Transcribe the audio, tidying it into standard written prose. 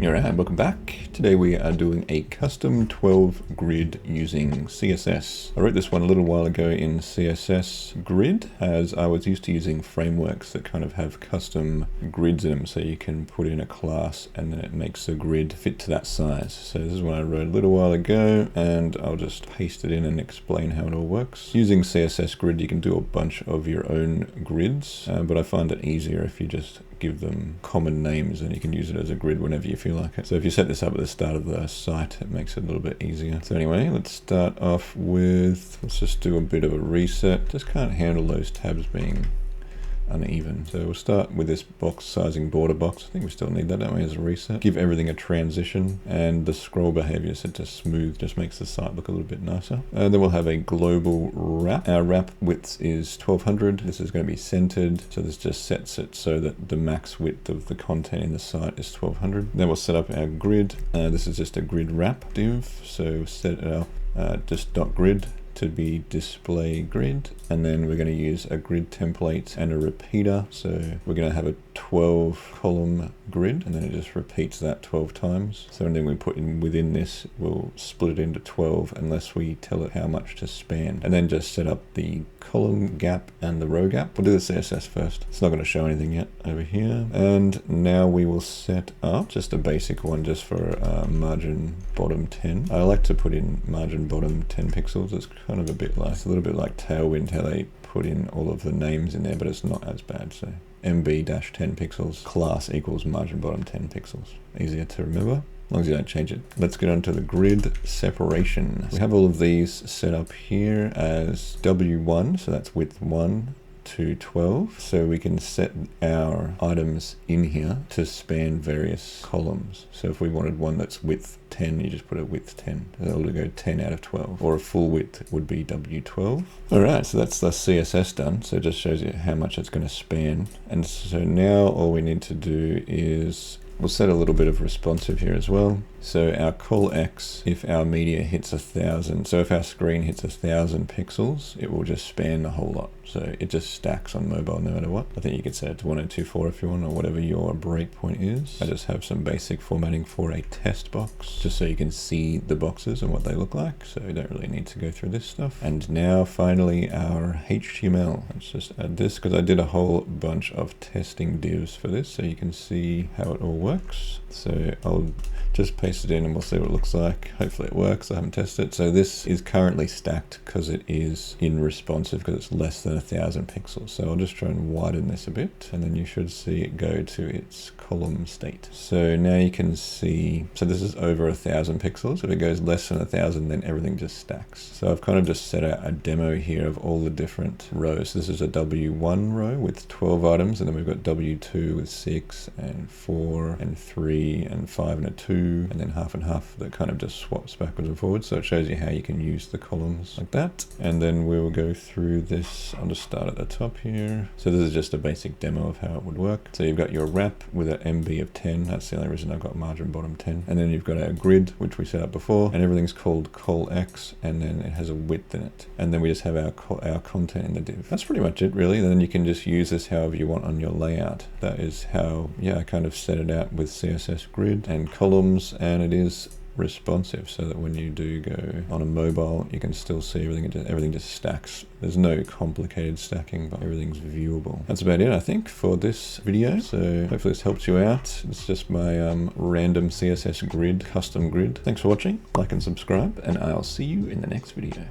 Alright, welcome back. Today we are doing a custom 12 grid using CSS. I wrote this one a little while ago in CSS Grid, as I was used to using frameworks that kind of have custom grids in them, so you can put in a class and then it makes the grid fit to that size. So this is what I wrote a little while ago, and I'll just paste it in and explain how it all works. Using CSS Grid, you can do a bunch of your own grids, but I find it easier if you just give them common names and you can use it as a grid whenever you feel like it. So if you set this up at the start of the site, it makes it a little bit easier. So anyway, let's start off with, let's just do a bit of a reset. Just can't handle those tabs being uneven. So we'll start with this box sizing border box. I think we still need that, don't we, as a reset. Give everything a transition, and the scroll behavior set to smooth just makes the site look a little bit nicer. And then we'll have a global wrap. Our wrap width is 1200. This is going to be centered, so this just sets it so that the max width of the content in the site is 1200. Then we'll set up our grid. This is just a grid wrap div, so set it up just .grid to be display grid, and then we're going to use a grid template and a repeater. So we're going to have a 12 column grid, and then it just repeats that 12 times. So anything we put in within this will split it into 12 unless we tell it how much to span, and then just set up the column gap and the row gap. We'll do the CSS first. It's not going to show anything yet over here. And now we will set up just a basic one just for margin bottom 10. I like to put in margin bottom 10 pixels. It's kind of a bit like, it's a little bit like Tailwind, how they put in all of the names in there, but it's not as bad. So MB-10 pixels, class equals margin bottom 10 pixels. Easier to remember, as long as you don't change it. Let's get on to the grid separation. We have all of these set up here as W1, so that's width 1 to 12. So we can set our items in here to span various columns. So if we wanted one that's width 10, you just put a width 10. It'll go 10 out of 12, or a full width would be W12. All right, so that's the CSS done. So it just shows you how much it's going to span. And so now all we need to do is we'll set a little bit of responsive here as well. So our call X, if our media hits 1000, so if our screen hits 1000 pixels, it will just span the whole lot. So it just stacks on mobile no matter what. I think you could set it to 1024 if you want, or whatever your breakpoint is. I just have some basic formatting for a test box, just so you can see the boxes and what they look like. So you don't really need to go through this stuff. And now finally our HTML. Let's just add this because I did a whole bunch of testing divs for this, so you can see how it all works. So I'll just paste it in and we'll see what it looks like. Hopefully it works. I haven't tested it. So this is currently stacked because it is in responsive, because it's less than 1000 pixels. So I'll just try and widen this a bit, and then you should see it go to its column state. So now you can see, so this is over 1000 pixels. If it goes less than 1000, then everything just stacks. So I've kind of just set out a demo here of all the different rows. So this is a W1 row with 12 items, and then we've got W2 with 6 and 4 and 3 and 5 and a 2, and then half and half that kind of just swaps backwards and forwards. So it shows you how you can use the columns like that. And then we will go through this. I'll just start at the top here. So this is just a basic demo of how it would work. So you've got your wrap with an MB of 10. That's the only reason I've got margin bottom 10. And then you've got our grid, which we set up before, and everything's called call X, and then it has a width in it. And then we just have our content in the div. That's pretty much it, really. Then you can just use this however you want on your layout. That is how, yeah, I kind of set it out with CSS Grid and columns, and it is responsive, so that when you do go on a mobile, you can still see everything. Everything just stacks. There's no complicated stacking, but everything's viewable. That's about it, I think, for this video. So hopefully this helps you out. It's just my random CSS grid, custom grid. Thanks for watching. Like and subscribe, and I'll see you in the next video.